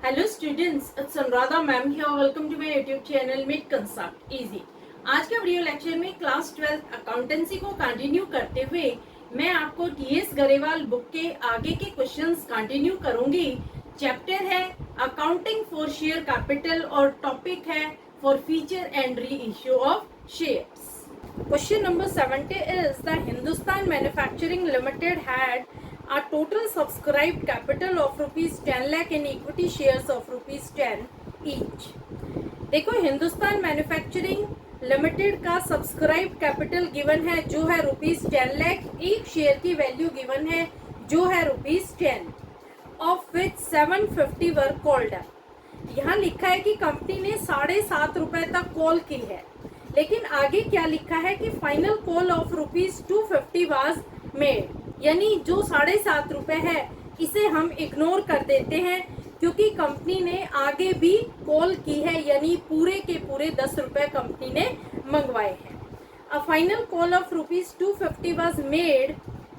Hello students, it's Anuradha ma'am here. Welcome to my YouTube channel make concept easy. आज के video lecture में class 12 accountancy को continue करते हुए मैं आपको टीएस गरेवाल बुक के आगे के क्वेश्चंस कंटिन्यू करूंगी। चैप्टर है अकाउंटिंग फॉर शेयर कैपिटल और टॉपिक है for feature and reissue of shares. Question number 70 is the Hindustan Manufacturing Limited had a total subscribed capital of rupees 10 lakh and equity shares of rupees 10 each. देखो, Hindustan manufacturing limited का subscribe capital given है जो है rupees 10 lakh. एक share की value given है जो है rupees 10, of which 750 were called. यहाँ लिखा है कि कंपनी ने 7.5 रुपए तक कॉल की है, लेकिन आगे क्या लिखा है कि final call of rupees 250 was made, यानी जो 7.5 रुपए है इसे हम इग्नोर कर देते हैं क्योंकि कंपनी ने आगे भी कॉल की है, यानी पूरे के पूरे 10 रुपए कंपनी ने मंगवाए हैं। A final call of rupees 250 was made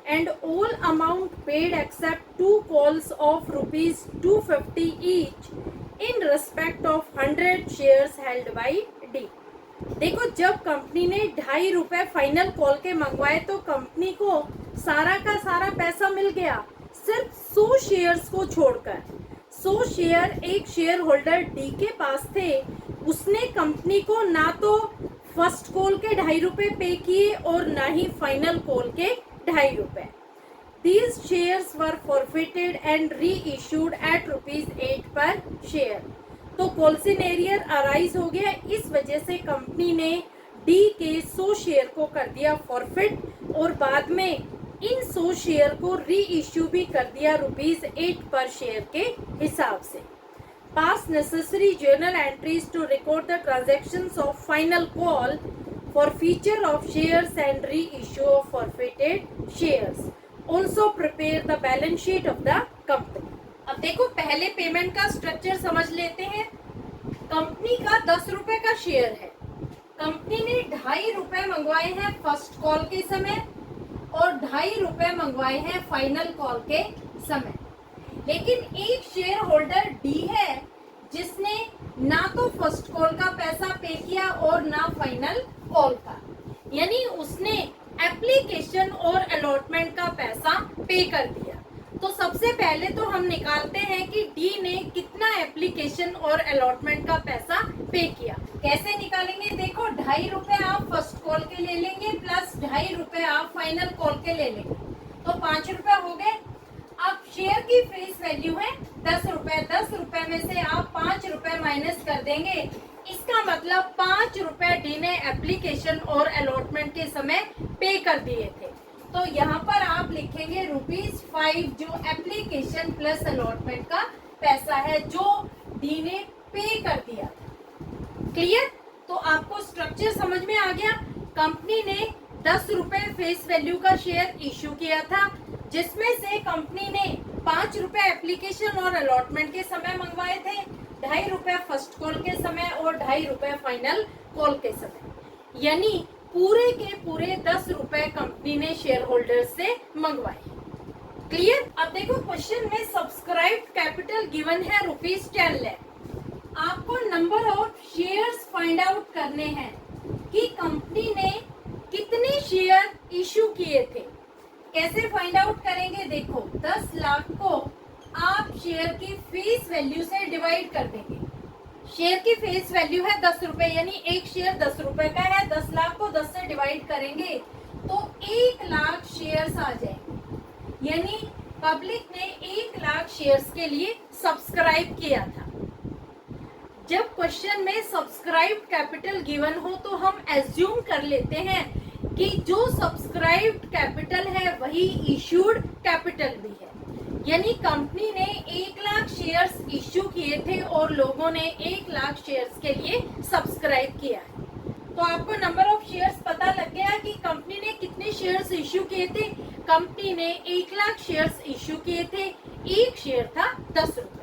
and all amount paid except 2 calls of rupees 250 each in respect of 100 shares held by D. देखो, जब कंपनी ने 2.5 रुपए फाइनल कॉल के मंगवाए तो कंपनी को सारा का सारा पैसा मिल गया, सिर्फ 100 शेयर्स को छोड़कर। 100 शेयर एक शेयर होल्डर डी के पास थे, उसने कंपनी को ना तो फर्स्ट कॉल के 2.5 रुपए पे किए और ना ही फाइनल कॉल के 2.5 रुपए। These shares were forfeited and reissued at ₹8 पर शेयर। तो कॉल्सन एरियर अराइज हो गया, इस वजह से कंपनी ने डी के 100 शेयर को कर दिया फॉरफिट और बाद में इन 100 शेयर को री इश्यू भी कर दिया ₹8 पर शेयर के हिसाब से। Pass necessary journal entries to record the transactions of final call for feature of shares and reissue of forfeited shares. Also prepare the balance sheet of the company. अब देखो, पहले पेमेंट का structure समझ लेते हैं। Company का 10 रुपए का शेयर है, कंपनी ने 2.5 रुपए मंगवाए हैं फर्स्ट कॉल के समय और 2.5 रुपए मंगवाए हैं फाइनल कॉल के समय। लेकिन एक शेयर होल्डर डी है जिसने ना तो फर्स्ट कॉल का पैसा पे किया और ना फाइनल कॉल का, यानी उसने एप्लीकेशन और अलॉटमेंट का पैसा पे कर दिया। तो सबसे पहले तो हम निकालते हैं कि डी ने कितना एप्लीकेशन और अलॉटमेंट का पैसा पे किया। कैसे निकालेंगे? देखो, 2.5 रुपए आप फर्स्ट कॉल के ले लेंगे प्लस 2.5 रुपए आप फाइनल कॉल के ले लेंगे, तो 5 रुपए हो गए। अब शेयर की फेस वैल्यू है 10 रुपए, 10 रुपए में से आप 5 रुपए माइनस कर देंगे, इसका मतलब 5 रुपए डी ने एप्लीकेशन और अलॉटमेंट के समय पे कर दिए थे। तो यहाँ पर आप लिखेंगे ₹5 जो एप्लीकेशन प्लस अलॉटमेंट का पैसा है जो डी ने पे कर दिया था। क्लियर? तो आपको स्ट्रक्चर समझ में आ गया। कंपनी ने 10 रुपए फेस वैल्यू का शेयर इश्यू किया था, जिसमें से कंपनी ने 5 रुपए एप्लीकेशन और अलॉटमेंट के समय मंगवाए थे, 2.5 रुपए फर्स्ट कॉल के समय और 2.5 रुपए फाइनल कॉल के समय, यानी पूरे के पूरे 10 रुपए कंपनी ने शेयर होल्डर से मंगवाए। क्लियर? अब देखो, क्वेश्चन में सब्सक्राइब्ड कैपिटल गिवन है ₹10 लाख। आपको number of shares find out करने हैं कि कंपनी ने कितने शेयर इश्यू किए थे। कैसे फाइंड आउट करेंगे? देखो, 10 लाख को आप शेयर की फेस वैल्यू से डिवाइड कर देंगे। शेयर की फेस वैल्यू है 10 रुपए, यानी एक शेयर 10 रुपए का है। 10 लाख को 10 से डिवाइड करेंगे तो 1 लाख शेयर्स आ जाएंगे, यानी पब्लिक ने 1 लाख शेयर्स के लिए सब्सक्राइब किया था। जब क्वेश्चन में सब्सक्राइब्ड कैपिटल गिवन हो तो हम एज्यूम कर लेते हैं कि जो सब्सक्राइब्ड कैपिटल है वही इश्यूड कैपिटल भी है, यानी कंपनी ने 1 लाख शेयर्स इश्यू किए थे और लोगों ने 1 लाख शेयर्स के लिए सब्सक्राइब किया है। तो आपको नंबर ऑफ शेयर्स पता लग गया कि कंपनी ने कितने शेयर्स इश्यू किए थे। कंपनी ने 1 लाख शेयर्स इश्यू किए थे, एक शेयर था 10 रुपए।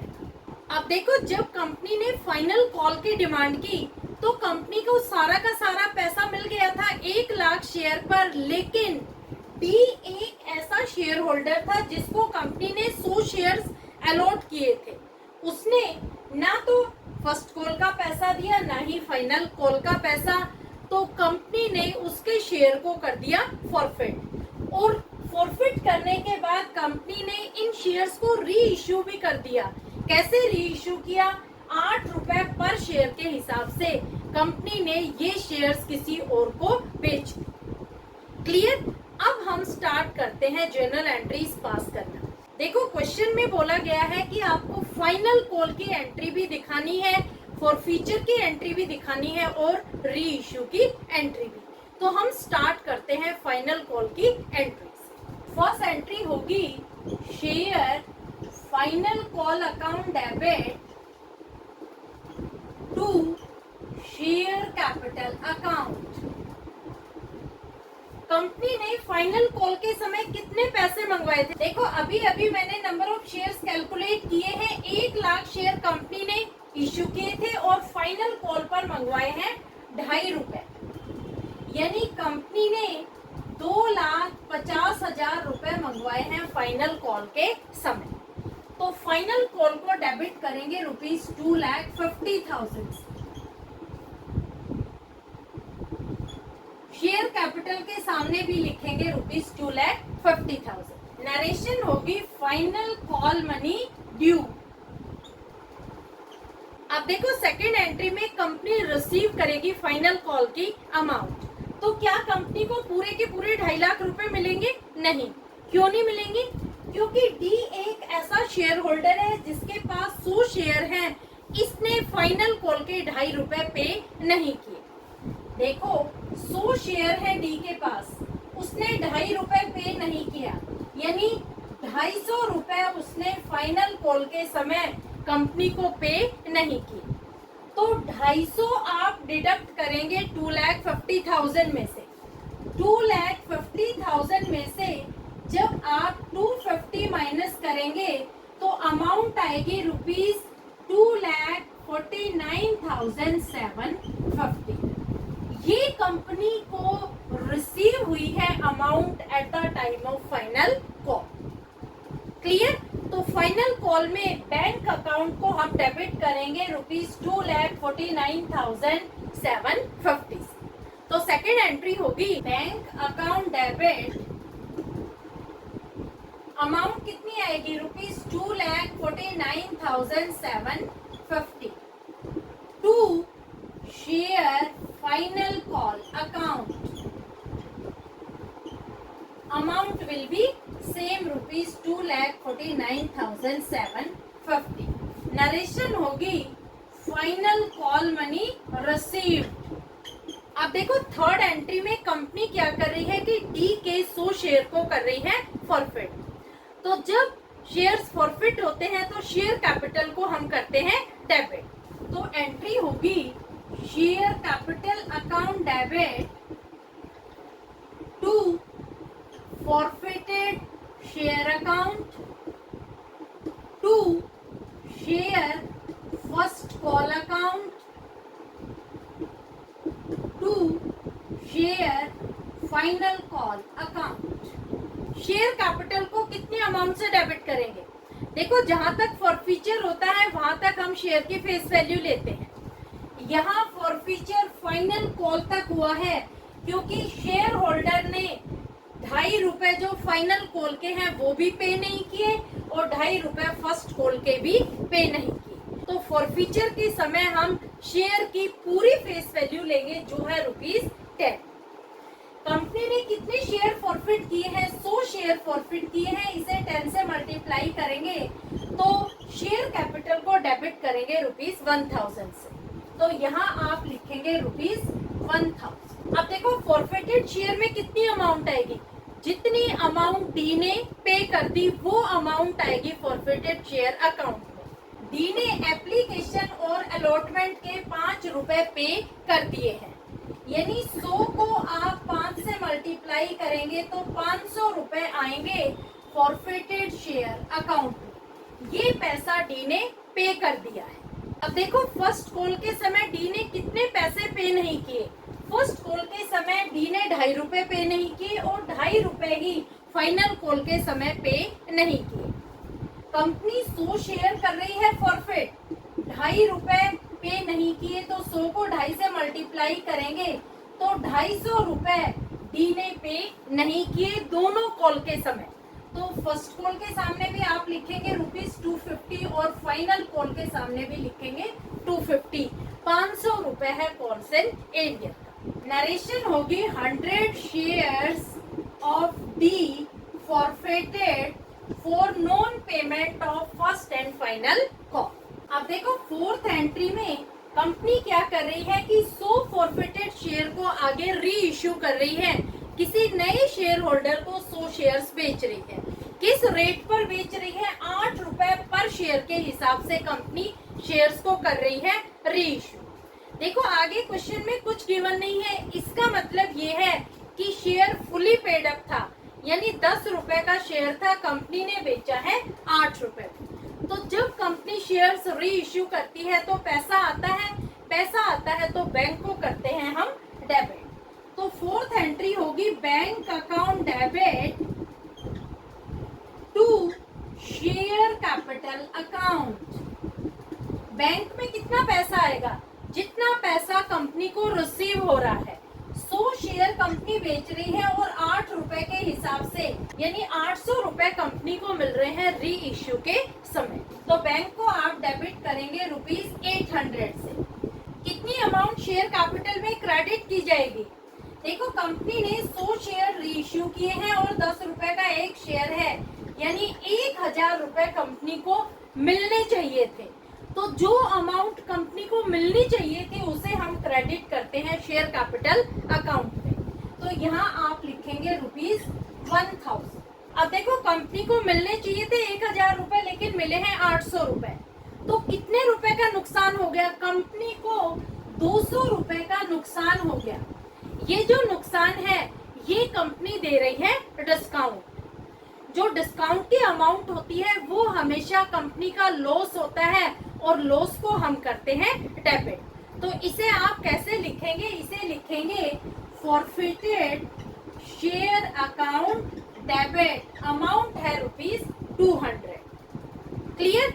अब देखो, जब कंपनी ने फाइनल कॉल की डिमांड की तो कंपनी को सारा का सारा पैसा मिल गया था 1 लाख शेयर पर, लेकिन डी एक ऐसा शेयर होल्डर था जिसको कंपनी ने 100 शेयर्स अलॉट किए थे। उसने ना तो फर्स्ट कॉल का पैसा दिया ना ही फाइनल कॉल का पैसा, तो कंपनी ने उसके शेयर को कर दिया फॉरफिट। और फॉरफिट करने के बाद कंपनी ने इन शेयर्स को री इश्यू भी कर दिया। कैसे री इश्यू किया? 8 रुपए पर शेयर के हिसाब से कंपनी ने ये शेयर्स किसी और को बेच दिए। क्लियर? अब हम स्टार्ट करते हैं जर्नल एंट्रीज पास करना। देखो क्वेश्चन में बोला गया है कि आपको फाइनल कॉल की एंट्री भी दिखानी है, फॉरफीचर की एंट्री भी दिखानी है और री इश्यू की एंट्री भी। तो हम स्टार्ट करते हैं फाइनल कॉल की एंट्री से। फर्स्ट एंट्री होगी share final call account debit to share capital account. Company ने फाइनल कॉल के समय कितने पैसे मंगवाए थे? देखो अभी अभी मैंने नंबर ऑफ शेयर्स कैलकुलेट किए हैं। 1 लाख शेयर कंपनी ने इश्यू किए थे और फाइनल कॉल पर मंगवाए हैं 2.5 रुपए, यानी कंपनी ने 2,50,000 रुपए मंगवाए हैं फाइनल कॉल के समय। तो फाइनल कॉल को डेबिट करेंगे ₹2,50,000। शेयर कैपिटल के सामने भी लिखेंगे ₹2,50,000। नरेशन होगी फाइनल कॉल मनी ड्यू। अब देखो सेकेंड एंट्री में कंपनी रिसीव करेगी फाइनल कॉल की अमाउंट। तो क्या कंपनी को पूरे के पूरे 2.5 लाख रुपए मिलेंगे? नहीं। क्यों नहीं मिलेंगे? क्योंकि डी एक ऐसा शेयर होल्डर है जिसके पास 100 शेयर हैं। इसने फाइनल कॉल के 2.5 रुपए पे नहीं किए। देखो 100 शेयर है डी के पास, उसने 2.5 रुपए पे नहीं किया, यानी 250 रुपए उसने फाइनल कॉल के समय कंपनी को पे नहीं किए। तो 250 आप डिडक्ट करेंगे 2,50,000 में से। 2,50,000 में से जब आप 250 माइनस करेंगे तो अमाउंट आएगी ₹2,49,750। ये कंपनी को रिसीव हुई है amount at the time of final call. Clear? तो फाइनल कॉल में बैंक अकाउंट को हम डेबिट करेंगे ₹2,49,750। तो सेकेंड एंट्री होगी बैंक अकाउंट डेबिट। अमाउंट कितनी आएगी? ₹2,49,750 to share final call account. Amount will be same ₹2,49,750। Narration होगी फाइनल कॉल मनी रिसीव्ड। अब देखो थर्ड एंट्री में कंपनी क्या कर रही है कि डी के 100 शेयर को कर रही है फॉरफिट। तो जब शेयर्स फॉरफिट होते हैं तो शेयर कैपिटल को हम करते हैं डेबिट। तो एंट्री होगी share capital account debit to forfeited share account to share first call account to share final call account. Share capital को कितने अमाउंट से डेबिट करेंगे? देखो जहां तक फॉरफीचर होता है वहां तक हम शेयर की फेस वैल्यू लेते हैं। यहाँ फॉरफीचर फाइनल कॉल तक हुआ है क्योंकि शेयर होल्डर ने 2.5 रुपए जो फाइनल कॉल के हैं वो भी पे नहीं किए और 2.5 रुपए फर्स्ट कॉल के भी पे नहीं किए। तो फॉरफीचर के समय हम शेयर की पूरी फेस वैल्यू लेंगे जो है ₹10। कंपनी ने कितने शेयर फॉरफिट किए हैं? 100 शेयर फॉरफिट किए हैं। इसे 10 से मल्टीप्लाई करेंगे तो शेयर कैपिटल को डेबिट करेंगे ₹1000 से। तो यहाँ आप लिखेंगे ₹1000। अब देखो फॉरफिटेड शेयर में कितनी अमाउंट आएगी? जितनी अमाउंट डी ने पे कर दी वो अमाउंट आएगी फॉरफिटेड शेयर अकाउंट में। डी ने एप्लीकेशन और अलॉटमेंट के 5 रुपए पे कर दिए हैं, यानी 100 को आप 5 से मल्टीप्लाई करेंगे तो 500 रुपए आएंगे फॉरफिटेड शेयर अकाउंट में। ये पैसा डी ने पे कर दिया है। अब देखो फर्स्ट कॉल के समय डी ने कितने पैसे पे नहीं किए? फर्स्ट कॉल के समय डी ने 2.5 रुपए पे नहीं किए और 2.5 रुपए ही फाइनल कॉल के समय पे नहीं किए। कंपनी 100 शेयर कर रही है फॉरफिट, ₹2.5 पे नहीं किए तो 100 को 2.5 से मल्टीप्लाई करेंगे तो ₹250 डी ने पे नहीं किए दोनों कॉल के समय। तो फर्स्ट कॉल के सामने भी आप लिखेंगे ₹250 और फाइनल कॉल के सामने भी लिखेंगे 250। ₹500 है कॉल्स इन एरियर का। नरेशन होगी 100 shares of D forfeited for non payment of first and final call. अब देखो फोर्थ एंट्री में कंपनी क्या कर रही है कि 100 फॉरफिटेड शेयर को आगे री इश्यू कर रही है, किसी नए शेयर होल्डर को 100 शेयर्स बेच रही है। किस रेट पर बेच रही है? ₹8 पर शेयर के हिसाब से कंपनी शेयर्स को कर रही है री इश्यू। देखो आगे क्वेश्चन में कुछ गिवन नहीं है, इसका मतलब ये है कि शेयर फुली पेड अप था, यानी ₹10 का शेयर था, कंपनी ने बेचा है ₹8। तो जब कंपनी शेयर्स री इश्यू करती है तो पैसा आता है तो बैंक को करते हैं हम डेबिट। तो फोर्थ एंट्री होगी bank account debit to share capital account. Bank में कितना पैसा आएगा? जितना पैसा कंपनी को रिसीव हो रहा है। 100 शेयर कंपनी बेच रही है और ₹8 के हिसाब से, यानी ₹800 कंपनी को मिल रहे हैं री इश्यू के समय। तो बैंक को आप डेबिट करेंगे ₹800 से। कितनी अमाउंट शेयर कैपिटल में क्रेडिट की जाएगी? देखो कंपनी ने 100 शेयर री इश्यू किए हैं और ₹10 का एक शेयर है, यानी ₹1000 कंपनी को मिलने चाहिए थे। तो जो अमाउंट कंपनी को मिलनी चाहिए थी उसे हम क्रेडिट करते हैं शेयर कैपिटल अकाउंट में। तो यहाँ आप लिखेंगे ₹1000। अब देखो कंपनी को मिलने चाहिए थे ₹1000, लेकिन मिले हैं ₹800। तो कितने रुपए का नुकसान हो गया? कंपनी को ₹200 का नुकसान हो गया। ये जो नुकसान है ये कंपनी दे रही है डिस्काउंट। जो डिस्काउंट की अमाउंट होती है वो हमेशा कंपनी का लॉस होता है और लॉस को हम करते हैं डेबिट। तो इसे आप कैसे लिखेंगे? इसे लिखेंगे forfeited share account debit, amount है ₹200। क्लियर?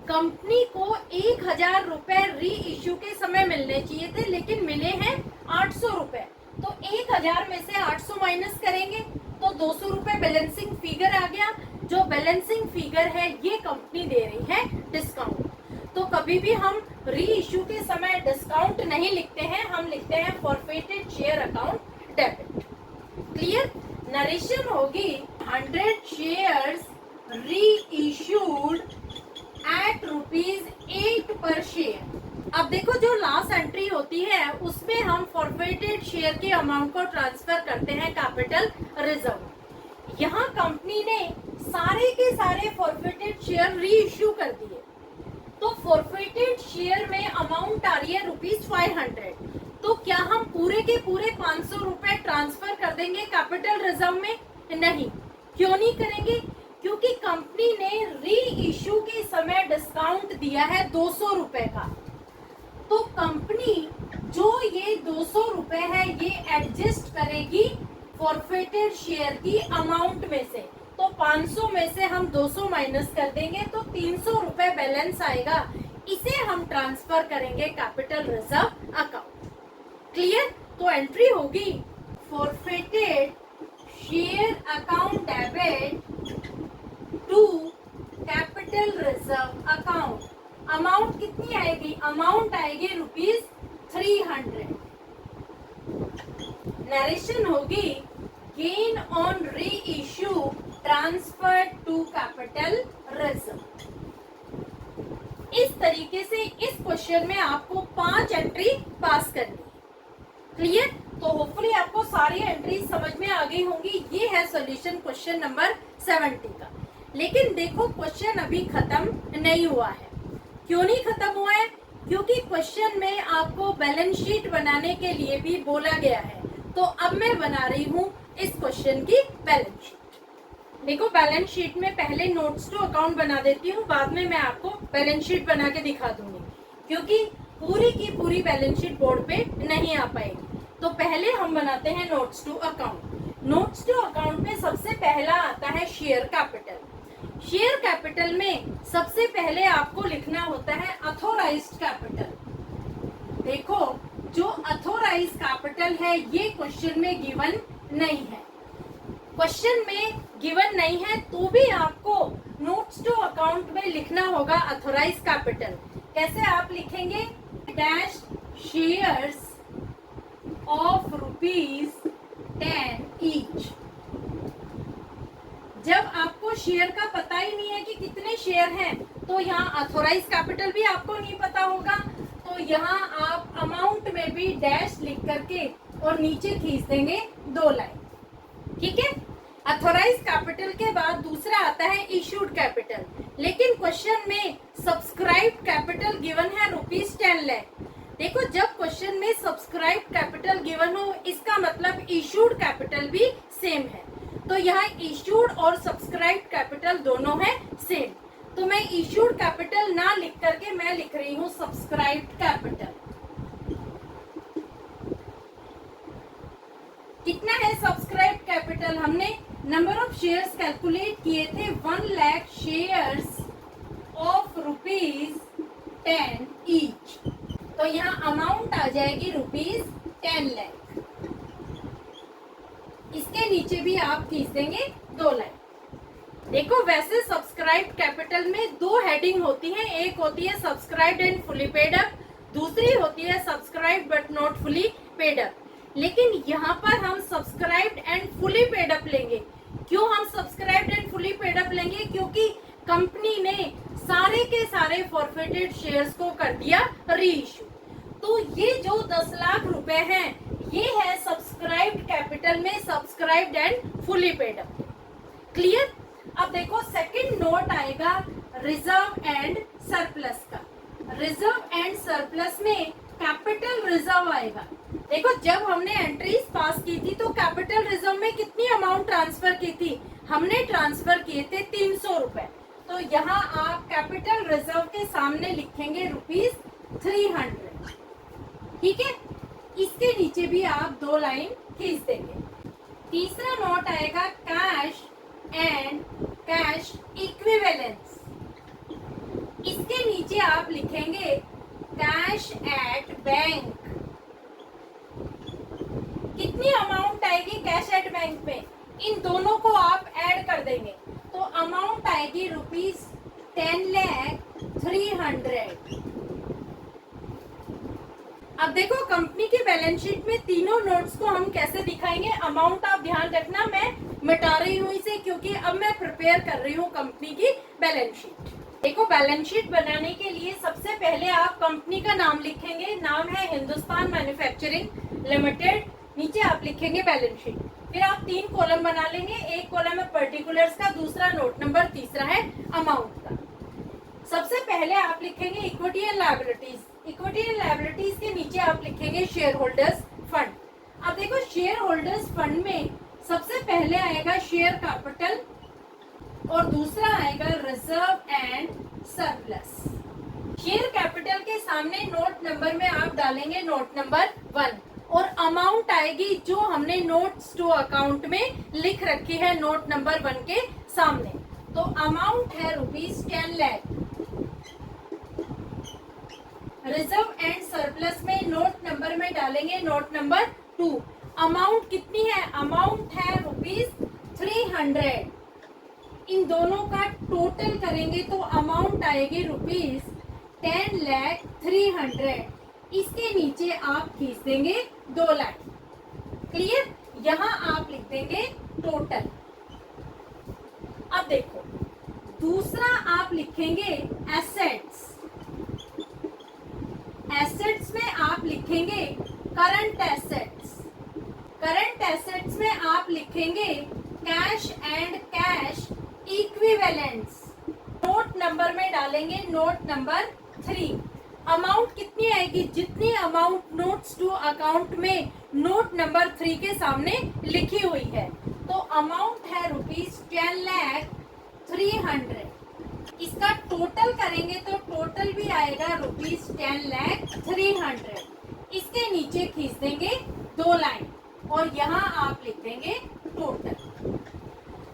कंपनी को ₹1000 री इश्यू के समय मिलने चाहिए थे, लेकिन मिले हैं ₹800। तो 1000 में से 800 माइनस करेंगे तो ₹200 बैलेंसिंग फिगर आ गया। जो बैलेंसिंग फिगर है ये कंपनी दे रही है डिस्काउंट। तो कभी भी हम री इश्यू के समय डिस्काउंट नहीं लिखते हैं, हम लिखते हैं forfeited share account debit. Clear? Narration होगी 100 शेयर्स री इश्यूड एट ₹8 पर शेयर। अब देखो जो लास्ट एंट्री होती है उसमें हम फॉरफिटेड शेयर के अमाउंट को ट्रांसफर करते हैं कैपिटल रिजर्व। यहाँ कंपनी ने सारे के सारे फॉरफिटेड शेयर री इश्यू कर दिए, तो फॉरफिटेड शेयर में अमाउंट आ रही है ₹500। तो क्या हम पूरे के पूरे ₹500 ट्रांसफर कर देंगे कैपिटल रिजर्व में? नहीं। क्यों नहीं करेंगे? क्योंकि कंपनी ने री इश्यू के समय डिस्काउंट दिया है ₹200 का। तो कंपनी जो ये ₹200 है ये एडजस्ट करेगी फॉरफिटेड शेयर की अमाउंट में से। तो 500 में से हम 200 माइनस कर देंगे तो ₹300 बैलेंस आएगा। इसे हम ट्रांसफर करेंगे कैपिटल रिजर्व अकाउंट। क्लियर? तो एंट्री होगी forfeited share account debit to capital reserve account. Amount कितनी आएगी? अमाउंट आएगी ₹300। नरेशन होगी gain on re issue transfer to capital reserve. इस तरीके से इस क्वेश्चन में आपको 5 एंट्री पास करनी है। क्लियर? तो होपफुली आपको सारी एंट्री समझ में आ गई होंगी। ये है सॉल्यूशन क्वेश्चन नंबर 70 का। लेकिन देखो क्वेश्चन अभी खत्म नहीं हुआ है। क्यों नहीं खत्म हुआ है? क्योंकि क्वेश्चन में आपको बैलेंस शीट बनाने के लिए भी बोला गया है। तो अब मैं बना रही हूँ इस क्वेश्चन की बैलेंस शीट। देखो बैलेंस शीट में पहले नोट्स टू अकाउंट बना देती हूँ, बाद में मैं आपको बैलेंस शीट बना के दिखा दूंगी, क्योंकि पूरी की पूरी बैलेंस शीट बोर्ड पे नहीं आ पाएगी। तो पहले हम बनाते हैं notes to account. Notes to account में सबसे पहला आता है शेयर कैपिटल। शेयर कैपिटल में सबसे पहले आपको लिखना होता है अथॉराइज्ड कैपिटल। देखो, जो अथॉराइज्ड कैपिटल है ये क्वेश्चन में गिवन नहीं है। क्वेश्चन में गिवन नहीं है तो भी आपको नोट्स टू अकाउंट में लिखना होगा अथॉराइज्ड कैपिटल। कैसे आप लिखेंगे? Dash shares of ₹10 each. जब आपको शेयर का पता ही नहीं है कि कितने शेयर हैं, तो यहाँ अथॉराइज कैपिटल भी आपको नहीं पता होगा, तो यहाँ आप अमाउंट में भी डैश लिख करके और नीचे खींच देंगे 2 लाइन। ठीक है। अथॉराइज कैपिटल के बाद दूसरा आता है इशूड कैपिटल, लेकिन क्वेश्चन में सब्सक्राइब्ड कैपिटल गिवन है ₹10 लाख। देखो, जब क्वेश्चन में सब्सक्राइब्ड कैपिटल गिवन हो इसका मतलब इशूड कैपिटल भी सेम है, तो यहाँ इशूड और सब्सक्राइब्ड कैपिटल दोनों है सेम, तो मैं इशूड कैपिटल ना लिख करके मैं लिख रही हूँ सब्सक्राइब्ड कैपिटल। कितना है सब्सक्राइब्ड कैपिटल? हमने नंबर ऑफ शेयर्स कैलकुलेट किए थे 1 लाख शेयर्स ऑफ ₹10 ईच, तो यहाँ अमाउंट आ जाएगी ₹10 लाख। इसके नीचे भी आप खींच देंगे 2 लाइन। देखो, वैसे सब्सक्राइब्ड कैपिटल में 2 हेडिंग होती हैं, एक होती है subscribed and fully paid up, दूसरी होती है subscribed but not fully paid up. लेकिन यहाँ पर हम subscribed and fully paid up लेंगे। क्यों हम subscribed and fully paid up लेंगे? क्योंकि कंपनी ने सारे के सारे फॉरफिटेड शेयर्स को कर दिया री इश्यू, तो ये जो 10 लाख रुपए हैं ये है सब्सक्राइब्ड कैपिटल में subscribed and fully paid up. Clear? अब देखो, सेकंड नोट आएगा रिजर्व एंड सरप्लस का। रिजर्व एंड सरप्लस में कैपिटल रिजर्व आएगा। देखो, जब हमने एंट्रीज पास की थी तो कैपिटल रिजर्व में कितनी अमाउंट ट्रांसफर की थी? हमने ट्रांसफर किए थे 300 रुपए, तो यहाँ आप कैपिटल रिजर्व के सामने लिखेंगे ₹300। ठीक है। इसके नीचे भी आप 2 लाइन खींच देंगे। तीसरा नोट आएगा कैश एंड कैश इक्विवेलेंस। इसके नीचे आप लिखेंगे कैश एट बैंक। कितनी अमाउंट आएगी कैश एट बैंक में? इन दोनों को आप ऐड कर देंगे तो अमाउंट आएगी ₹10,03,00,000। अब देखो, कंपनी की बैलेंस शीट में तीनों नोट्स को हम कैसे दिखाएंगे? अमाउंट आप ध्यान रखना, मैं मिटा रही हूँ इसे क्योंकि अब मैं प्रिपेयर कर रही हूँ कंपनी की बैलेंस शीट। देखो, बैलेंस शीट बनाने के लिए सबसे पहले आप कंपनी का नाम लिखेंगे। नाम है हिंदुस्तान मैन्युफैक्चरिंग लिमिटेड। नीचे आप लिखेंगे बैलेंस शीट। फिर आप 3 कॉलम बना लेंगे। एक कॉलम है पर्टिकुलर्स का, दूसरा नोट नंबर, तीसरा है अमाउंट का। सबसे पहले आप लिखेंगे equity and liabilities. Equity and liabilities के नीचे आप लिखेंगे शेयर होल्डर्स फंड। अब देखो, शेयर होल्डर्स फंड में सबसे पहले आएगा शेयर कैपिटल और दूसरा आएगा reserve and surplus. Share capital के सामने नोट नंबर में आप डालेंगे नोट नंबर 1 और अमाउंट आएगी जो हमने नोट्स टू अकाउंट में लिख रखी है नोट नंबर 1 के सामने। तो अमाउंट है ₹10 लाख। रिजर्व एंड सरप्लस में नोट नंबर में डालेंगे नोट नंबर 2। अमाउंट कितनी है? अमाउंट है ₹300। इन दोनों का टोटल करेंगे तो अमाउंट आएगी ₹10,03,00,000। इसके नीचे आप खींच देंगे 2 लाइन। क्लियर? यहाँ आप लिख देंगे टोटल। अब देखो, दूसरा आप लिखेंगे एसेट्स। एसेट्स में आप लिखेंगे करंट एसेट्स। करंट एसेट्स में आप लिखेंगे cash and cash equivalents. Note number में डालेंगे नोट नंबर 3। अमाउंट कितनी आएगी? जितनी अमाउंट नोट्स टू अकाउंट में नोट नंबर 3 के सामने लिखी हुई है, तो अमाउंट है ₹10,03,00,000। इसका टोटल करेंगे तो टोटल भी आएगा ₹10,03,00,000। इसके नीचे खींच देंगे 2 लाइन और यहाँ आप लिख देंगे टोटल।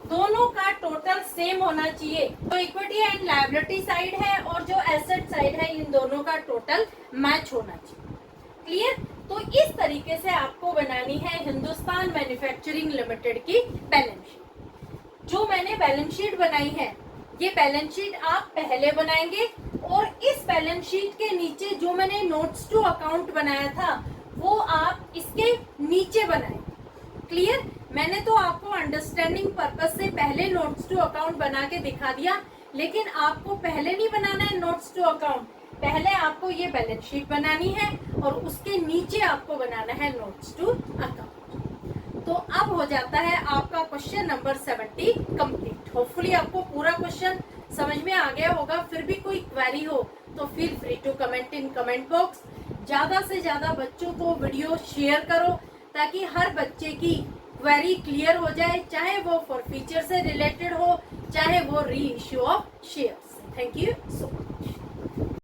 दोनों का टोटल सेम होना चाहिए। तो इक्विटी एंड लायबिलिटी साइड है और जो एसेट साइड है, इन दोनों का टोटल मैच होना चाहिए। क्लियर? तो इस तरीके से आपको बनानी है हिंदुस्तान मैन्युफैक्चरिंग लिमिटेड की बैलेंस शीट। जो मैंने बैलेंस शीट बनाई है, ये बैलेंस शीट आप पहले बनाएंगे और इस बैलेंस शीट के नीचे जो मैंने नोट्स टू अकाउंट बनाया था वो आप इसके नीचे बनाएंगे। क्लियर? मैंने तो आपको अंडरस्टैंडिंग पर्पस से पहले नोट्स टू अकाउंट बना के दिखा दिया, लेकिन आपको पहले नहीं बनाना है नोट्स टू अकाउंट। पहले आपको ये बैलेंस शीट बनानी है और उसके नीचे आपको बनाना है नोट्स टू अकाउंट। तो अब हो जाता है आपका क्वेश्चन नंबर 70 कंप्लीट। होपफुली आपको पूरा क्वेश्चन समझ में आ गया होगा। फिर भी कोई क्वेरी हो तो feel free to comment in comment box. ज्यादा से ज्यादा बच्चों को वीडियो शेयर करो ताकि हर बच्चे की क्वेरी क्लियर हो जाए, चाहे वो फॉर फ्यूचर से रिलेटेड हो, चाहे वो री issue of shares. Thank you so much.